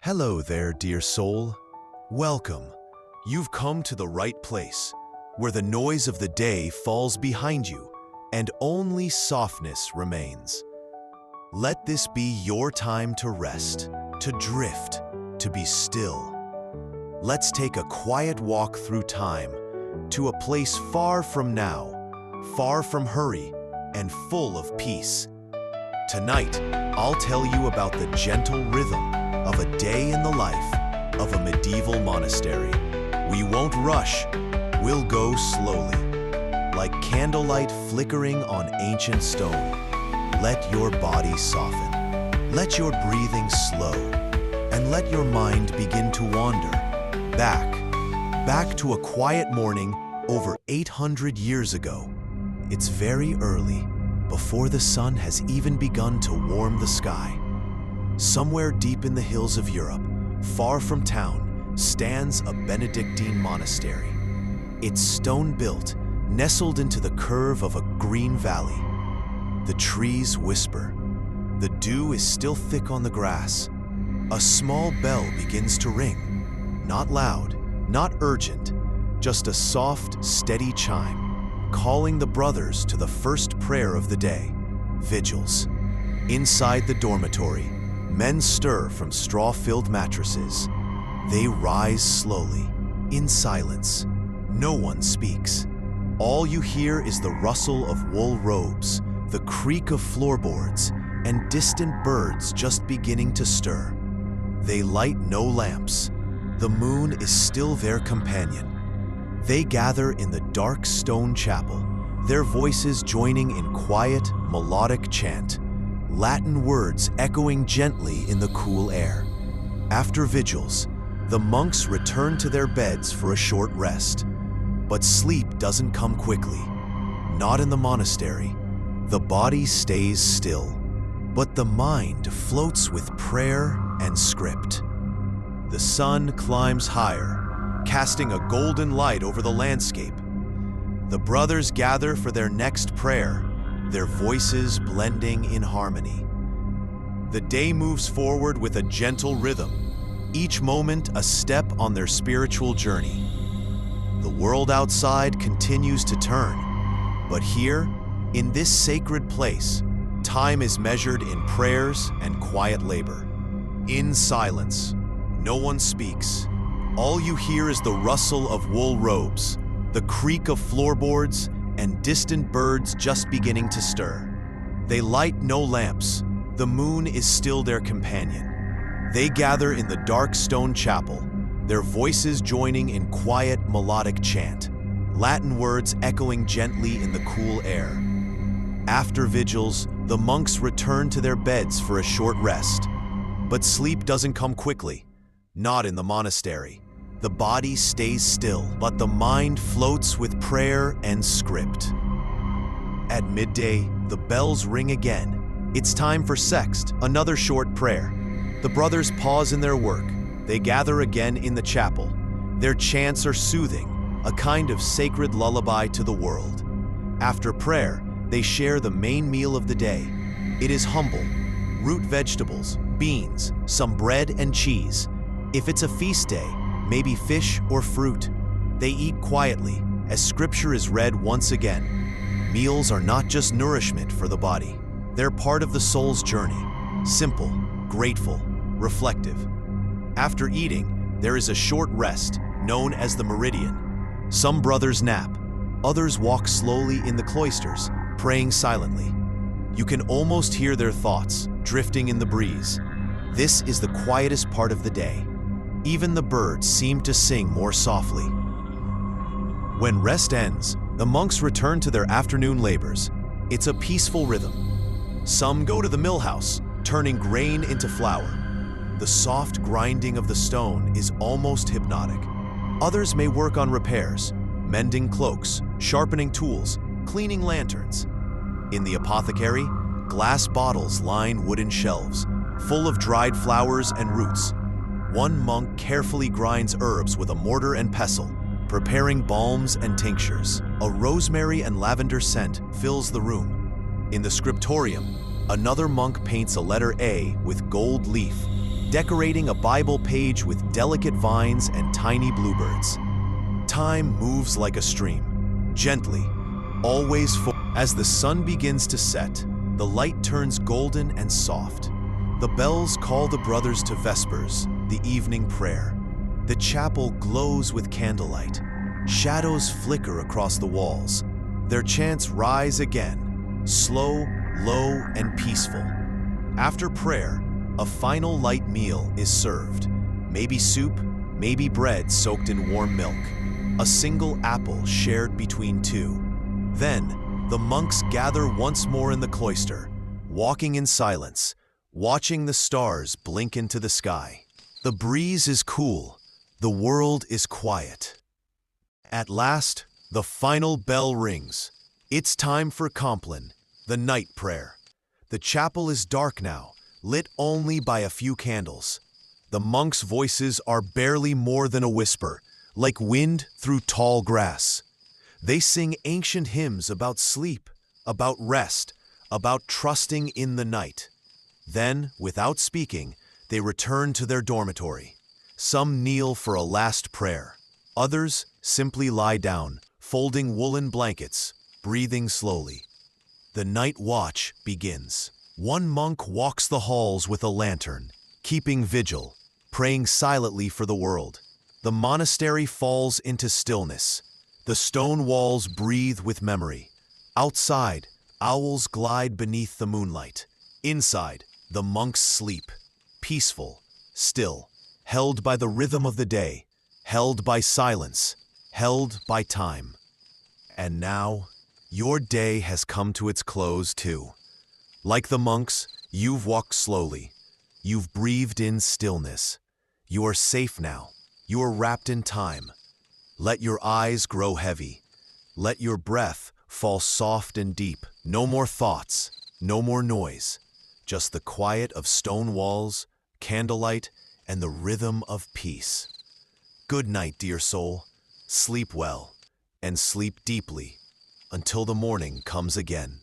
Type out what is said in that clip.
Hello there, dear soul. Welcome. You've come to the right place, where the noise of the day falls behind you and only softness remains. Let this be your time to rest, to drift, to be still. Let's take a quiet walk through time to a place far from now, far from hurry, and full of peace. Tonight, I'll tell you about the gentle rhythm of a day in the life of a medieval monastery. We won't rush, we'll go slowly. Like candlelight flickering on ancient stone, let your body soften, let your breathing slow, and let your mind begin to wander back to a quiet morning over 800 years ago. It's very early, before the sun has even begun to warm the sky. Somewhere deep in the hills of Europe, far from town, stands a Benedictine monastery. It's stone-built, nestled into the curve of a green valley. The trees whisper. The dew is still thick on the grass. A small bell begins to ring. Not loud, not urgent, just a soft, steady chime, calling the brothers to the first prayer of the day, vigils. Inside the dormitory, men stir from straw-filled mattresses. They rise slowly, in silence. No one speaks. All you hear is the rustle of wool robes, the creak of floorboards, and distant birds just beginning to stir. They light no lamps. The moon is still their companion. They gather in the dark stone chapel, their voices joining in quiet, melodic chant, Latin words echoing gently in the cool air. After vigils, the monks return to their beds for a short rest. But sleep doesn't come quickly. Not in the monastery. The body stays still, but the mind floats with prayer and script. The sun climbs higher, casting a golden light over the landscape. The brothers gather for their next prayer, their voices blending in harmony. The day moves forward with a gentle rhythm, each moment a step on their spiritual journey. The world outside continues to turn, but here, in this sacred place, time is measured in prayers and quiet labor. In silence, no one speaks. All you hear is the rustle of wool robes, the creak of floorboards, and distant birds just beginning to stir. They light no lamps. The moon is still their companion. They gather in the dark stone chapel, their voices joining in quiet, melodic chant, Latin words echoing gently in the cool air. After vigils, the monks return to their beds for a short rest. But sleep doesn't come quickly. Not in the monastery. The body stays still, but the mind floats with prayer and script. At midday, the bells ring again. It's time for sext, another short prayer. The brothers pause in their work. They gather again in the chapel. Their chants are soothing, a kind of sacred lullaby to the world. After prayer, they share the main meal of the day. It is humble: root vegetables, beans, some bread and cheese. If it's a feast day, maybe fish or fruit. They eat quietly as scripture is read once again. Meals are not just nourishment for the body. They're part of the soul's journey. Simple, grateful, reflective. After eating, there is a short rest, known as the meridian. Some brothers nap. Others walk slowly in the cloisters, praying silently. You can almost hear their thoughts, drifting in the breeze. This is the quietest part of the day. Even the birds seem to sing more softly. When rest ends, the monks return to their afternoon labors. It's a peaceful rhythm. Some go to the mill house, turning grain into flour. The soft grinding of the stone is almost hypnotic. Others may work on repairs, mending cloaks, sharpening tools, cleaning lanterns. In the apothecary, glass bottles line wooden shelves, full of dried flowers and roots. One monk carefully grinds herbs with a mortar and pestle, preparing balms and tinctures. A rosemary and lavender scent fills the room. In the scriptorium, another monk paints a letter A with gold leaf, decorating a Bible page with delicate vines and tiny bluebirds. Time moves like a stream, gently, always full. As the sun begins to set, the light turns golden and soft. The bells call the brothers to Vespers, the evening prayer. The chapel glows with candlelight. Shadows flicker across the walls. Their chants rise again, slow, low, and peaceful. After prayer, a final light meal is served. Maybe soup, maybe bread soaked in warm milk. A single apple shared between two. Then, the monks gather once more in the cloister, walking in silence, watching the stars blink into the sky. The breeze is cool. The world is quiet. At last, the final bell rings. It's time for Compline, the night prayer. The chapel is dark now, lit only by a few candles. The monks' voices are barely more than a whisper, like wind through tall grass. They sing ancient hymns about sleep, about rest, about trusting in the night. Then, without speaking, they return to their dormitory. Some kneel for a last prayer. Others simply lie down, folding woolen blankets, breathing slowly. The night watch begins. One monk walks the halls with a lantern, keeping vigil, praying silently for the world. The monastery falls into stillness. The stone walls breathe with memory. Outside, owls glide beneath the moonlight. Inside, the monks sleep, peaceful, still, held by the rhythm of the day, held by silence, held by time. And now, your day has come to its close too. Like the monks, you've walked slowly. You've breathed in stillness. You are safe now. You are wrapped in time. Let your eyes grow heavy. Let your breath fall soft and deep. No more thoughts, no more noise. Just the quiet of stone walls, candlelight, and the rhythm of peace. Good night, dear soul. Sleep well, and sleep deeply, until the morning comes again.